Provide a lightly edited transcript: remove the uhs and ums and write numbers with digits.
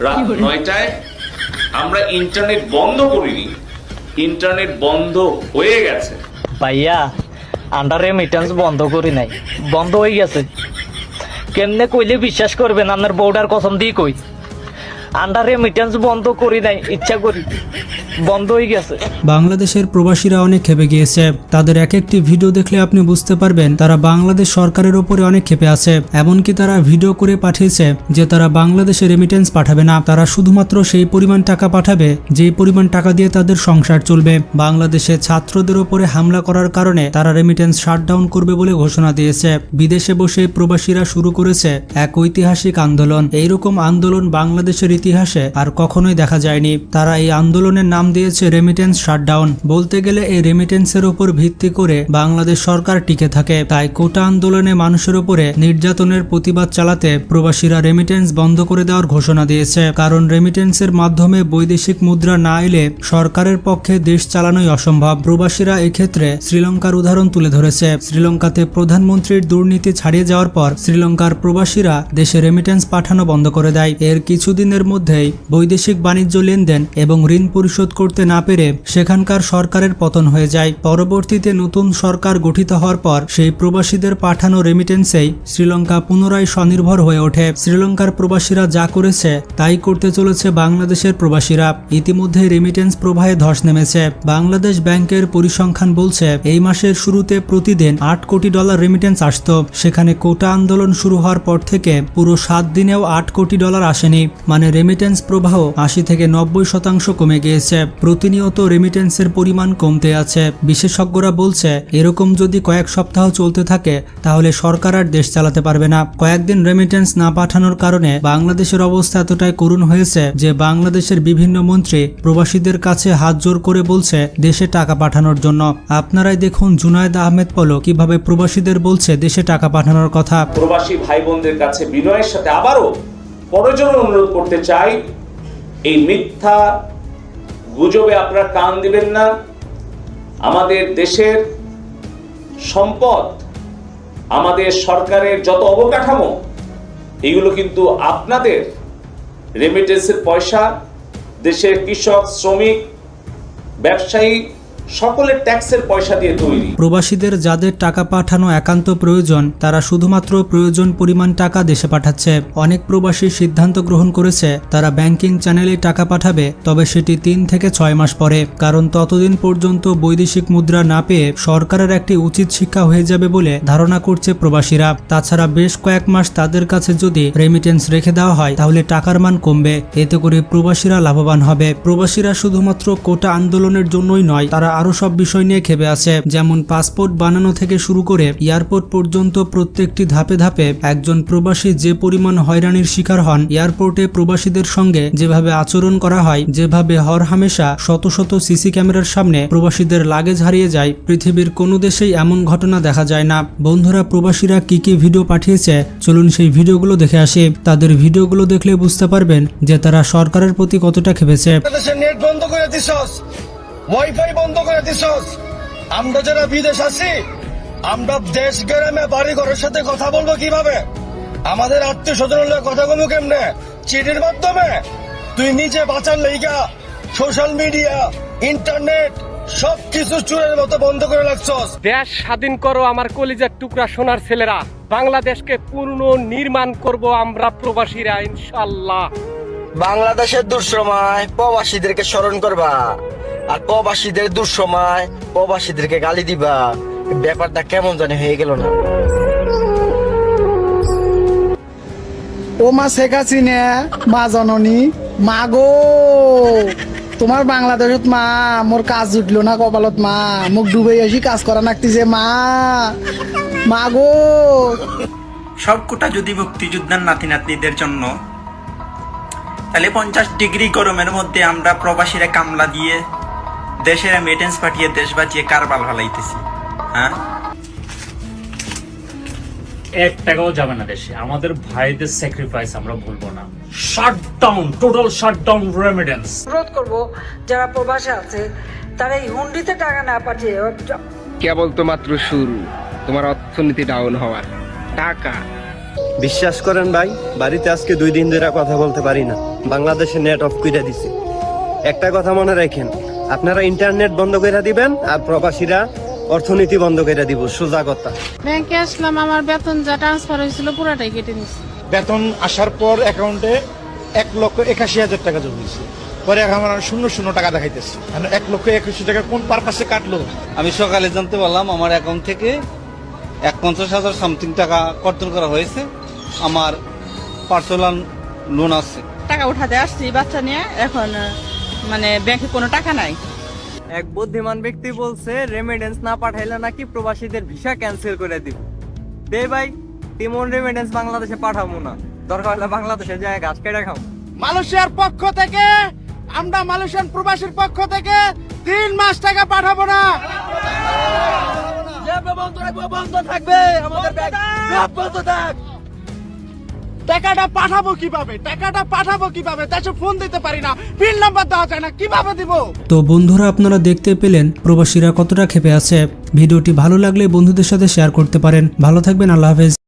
রাত ৯টায় আমরা ইন্টারনেট বন্ধ করিনি, ইন্টারনেট বন্ধ হয়ে গেছে। ভাইয়া আন্ডার রেমিটেন্স বন্ধ করি নাই, বন্ধ হয়ে গেছে। কেমনে কইলে বিশ্বাস করবেন? আপনার বউডার কসম দিয়ে কই, আন্ডার রেমিটেন্স বন্ধ করি নাই, ইচ্ছা করি বন্ধ হয়ে গেছে। বাংলাদেশের প্রবাসীরা অনেক ক্ষেপে গিয়েছে। তাদের এক একটি ভিডিও দেখলে আপনি বুঝতে পারবেন তারা বাংলাদেশ সরকারের উপরে অনেক ক্ষেপে আছে। এমনকি তারা ভিডিও করে পাঠিয়েছে যে তারা বাংলাদেশে রেমিটেন্স পাঠাবে না, তারা শুধুমাত্র সেই পরিমাণ টাকা পাঠাবে যেই পরিমাণ টাকা দিয়ে তাদের সংসার চলবে। বাংলাদেশে ছাত্রদের উপরে হামলা করার কারণে তারা রেমিটেন্স শাটডাউন করবে বলে ঘোষণা দিয়েছে। বিদেশে বসে প্রবাসীরা শুরু করেছে এক ঐতিহাসিক আন্দোলন। এইরকম আন্দোলন বাংলাদেশের ইতিহাসে আর কখনোই দেখা যায়নি। তারা এই আন্দোলনের নাম দিয়েছে রেমিটেন্স শাটডাউন। বলতে গেলে এই রেমিটেন্সের উপর ভিত্তি করে বাংলাদেশ সরকার টিকে থাকে। তাই কোটা আন্দোলনে মানুষের উপরে নির্যাতনের প্রতিবাদ চালাতে প্রবাসীরা রেমিটেন্স বন্ধ করে দেওয়ার ঘোষণা দিয়েছে। কারণ রেমিটেন্সের মাধ্যমে বৈদেশিক মুদ্রা না এলে সরকারের পক্ষে দেশ চালানোই অসম্ভব। প্রবাসীরা এক্ষেত্রে শ্রীলঙ্কার উদাহরণ তুলে ধরেছে। শ্রীলঙ্কাতে প্রধানমন্ত্রীর দুর্নীতি ছাড়িয়ে যাওয়ার পর শ্রীলঙ্কার প্রবাসীরা দেশে রেমিটেন্স পাঠানো বন্ধ করে দেয়। এর কিছুদিনের মধ্যেই বৈদেশিক বাণিজ্য লেনদেন এবং ঋণ পরিশোধ করতে না পেরে সেখানকার সরকারের পতন হয়ে যায়। পরবর্তীতে নতুন সরকার গঠিত হওয়ার পর সেই প্রবাসীদের পাঠানো রেমিটেন্সেই শ্রীলঙ্কা পুনরায় স্বনির্ভর হয়ে ওঠে। শ্রীলঙ্কার প্রবাসীরা যা করেছে তাই করতে চলেছে বাংলাদেশের প্রবাসীরা। ইতিমধ্যে রেমিটেন্স প্রবাহে ধস নেমেছে। বাংলাদেশ ব্যাংকের পরিসংখ্যান বলছে এই মাসের শুরুতে প্রতিদিন $8 কোটি রেমিটেন্স আসত। সেখানে কোটা আন্দোলন শুরু হওয়ার পর থেকে পুরো 7 দিনেও $8 কোটি আসেনি। মানে রেমিটেন্স প্রবাহ 80 থেকে 90% কমে গিয়েছে। প্রতিনিয়ত রেমিটেন্সের পরিমাণ কমতে আছে। বিশেষজ্ঞরা বলছে এরকম যদি কয়েক সপ্তাহ চলতে থাকে তাহলে সরকার আর দেশ চালাতে পারবে না। কয়েকদিন রেমিটেন্স না পাঠানোর কারণে বাংলাদেশের অবস্থা এতটাই করুণ হয়েছে যে বাংলাদেশের বিভিন্ন মন্ত্রী প্রবাসীদের কাছে হাত জোর করে বলছে দেশে টাকা পাঠানোর জন্য। আপনারাই দেখুন জুনায়েদ আহমেদ পলক কিভাবে প্রবাসীদের বলছে দেশে টাকা পাঠানোর কথা। প্রবাসী ভাই বোনদের কাছে বিনয়ের সাথে আবারও পরজন্য অনুরোধ করতে চাই, এই মিথ্যা গুজবে আপনারা কান দিবেন না। আমাদের দেশের সম্পদ, আমাদের সরকারের যত অবকাঠামো, এগুলো কিন্তু আপনাদের রেমিটেন্সের পয়সা, দেশের কৃষক, শ্রমিক, ব্যবসায়ী সকলের ট্যাক্সের পয়সা দিয়ে তৈরি। প্রবাসীদের যাদের টাকা পাঠানো একান্ত প্রয়োজন তারা শুধুমাত্র প্রয়োজন পরিমাণ টাকা দেশে পাঠাচ্ছে। অনেক প্রবাসী সিদ্ধান্ত গ্রহণ করেছে তারা ব্যাংকিং চ্যানেলে টাকা পাঠাবে, তবে সেটি 3 থেকে 6 মাস পরে। কারণ ততদিন পর্যন্ত বৈদেশিক মুদ্রা না পেয়ে সরকারের একটি উচিত শিক্ষা হয়ে যাবে বলে ধারণা করছে প্রবাসীরা। তাছাড়া বেশ কয়েক মাস তাদের কাছে যদি রেমিটেন্স রেখে দেওয়া হয় তাহলে টাকার মান কমবে, এতে করে প্রবাসীরা লাভবান হবে। প্রবাসীরা শুধুমাত্র কোটা আন্দোলনের জন্যই নয়, তারা আরো সব বিষয় নিয়ে ক্ষেপে আছে। যেমন পাসপোর্ট বানানো থেকে শুরু করে এয়ারপোর্ট পর্যন্ত প্রত্যেকটি ধাপে ধাপে একজন প্রবাসী যে পরিমাণ হয়রানির শিকার হন। এয়ারপোর্টে প্রবাসীদের সঙ্গে যেভাবে আচরণ করা হয়, যেভাবে হরহামেশা শত শত সিসি ক্যামেরার সামনে প্রবাসীদের লাগেজ হারিয়ে যায়, পৃথিবীর কোনো দেশেই এমন ঘটনা দেখা যায় না। বন্ধুরা, প্রবাসীরা কি কি ভিডিও পাঠিয়েছে চলুন সেই ভিডিওগুলো দেখে আসি। তাদের ভিডিওগুলো দেখলে বুঝতে পারবেন যে তারা সরকারের প্রতি কতটা ক্ষেপেছে। নেট বন্ধ করে দিছস, ওয়াইফাই বন্ধ করে দিছস। আমরা যারা বিদেশ আছি, আমরা দেশ গ্রামে বাড়ি ঘরের সাথে কথা বলবো কিভাবে? আমাদের আত্মীয় স্বজনের কথা বলবো কেমনে? চিঠির মাধ্যমে? তুই নিজে বাঁচার লাইগা সোশ্যাল মিডিয়া, ইন্টারনেট সবকিছু চুরের মতো বন্ধ করে রাখছস। দেশ স্বাধীন করো আমার কলিজার টুকরা সোনার ছেলেরা। বাংলাদেশকে পূর্ণ নির্মাণ করব আমরা প্রবাসীরা ইনশাআল্লাহ। বাংলাদেশের দুঃসময় প্রবাসীদেরকে স্মরণ করবা, আর প্রবাসীদের দুঃসময় প্রবাসীদেরকে গালি দিবা। ব্যাপারটা কেমন জানি হয়ে গেল না? ও মা শেখ হাসিনা, মা জননী, মা গো, তোমার বাংলাদেশত মা মোর কাজ জুটলো না কপালত, মা মুখ ডুবে আসি কাজ করা নাকতিছে, মা মা গো। সব কোটা যদি মুক্তিযোদ্ধার নাতি নাতনিদের জন্য, তাহলে 50 ডিগ্রি গরমের মধ্যে আমরা প্রবাসীরা কামলা দিয়ে দেশের রেমিটেন্স পাঠিয়ে দেশ বাঁচিয়ে কারবাল ফেলাইতেছি। হ্যাঁ, 1 টাকাও যাবে না দেশে। আমাদের ভাইদের স্যাক্রিফাইস আমরা ভুলবো না। Shutdown, total shutdown remittance. অনুরোধ করবো যারা প্রবাসে আছে তারা এই হুন্ডিতে টাকা না পাঠিয়ে, কেবল তো মাত্র শুরু তোমার অর্থনীতি ডাউন হওয়ার। টাকা বিশ্বাস করেন ভাই, বাড়িতে আজকে 2 দিন ধরে কথা বলতে পারি না, বাংলাদেশে নেট অফ করে দিছে। একটা কথা মনে রাখেন, আপনারা ইন্টারনেট বন্ধ করে দিবেন আর প্রবাসীরা অর্থনীতি বন্ধ করে দিব, সোজা কথা। ব্যাংকে আসলাম, আমার বেতন যা ট্রান্সফার হয়েছিল পুরাটাই কেটে নিচ্ছে। বেতন আসার পর অ্যাকাউন্টে 1,81,000 টাকা জমেছে, পরে আমার 0 টাকা দেখাইতেছে। 1,81,000 টাকা কোন পারপাসে কাটলো? আমি সকালে জানতে পারলাম আমার অ্যাকাউন্ট থেকে 50,000 সামথিং টাকা কর্তন করা হয়েছে। আমার পার্সোনাল লোন আছে, টাকা উঠাতে আসছি বাচ্চা নিয়ে, এখন মানে ব্যাংকে কোনো টাকা নাই। এক বুদ্ধিমান ব্যক্তি বলছে রেমিটেন্স না পাঠাইলে নাকি প্রবাসীদের ভিসা ক্যান্সেল করে দিব। দে ভাই, তেমন রেমিটেন্স বাংলাদেশে পাঠাবো না, দরকার হলে বাংলাদেশে যায় ঘাস কেটে খাও। মালয়েশিয়ার পক্ষ থেকে আমরা মালয়েশিয়ান প্রবাসীর পক্ষ থেকে 3 মাস টাকা পাঠাবো না। বন্ধ থাকবে, আমাদের ব্যাংক বন্ধ থাক। টাকাটা পাঠাবো কিভাবে? দেশে ফোন দিতে পারি না, পিন নাম্বার দেওয়া যায় না, কিভাবে দিব? তো বন্ধুরা, আপনারা দেখতে পেলেন প্রবাসীরা কতটা ক্ষেপে আছে। ভিডিওটি ভালো লাগলে বন্ধুদের সাথে শেয়ার করতে পারেন। ভালো থাকবেন, আল্লাহ হাফেজ।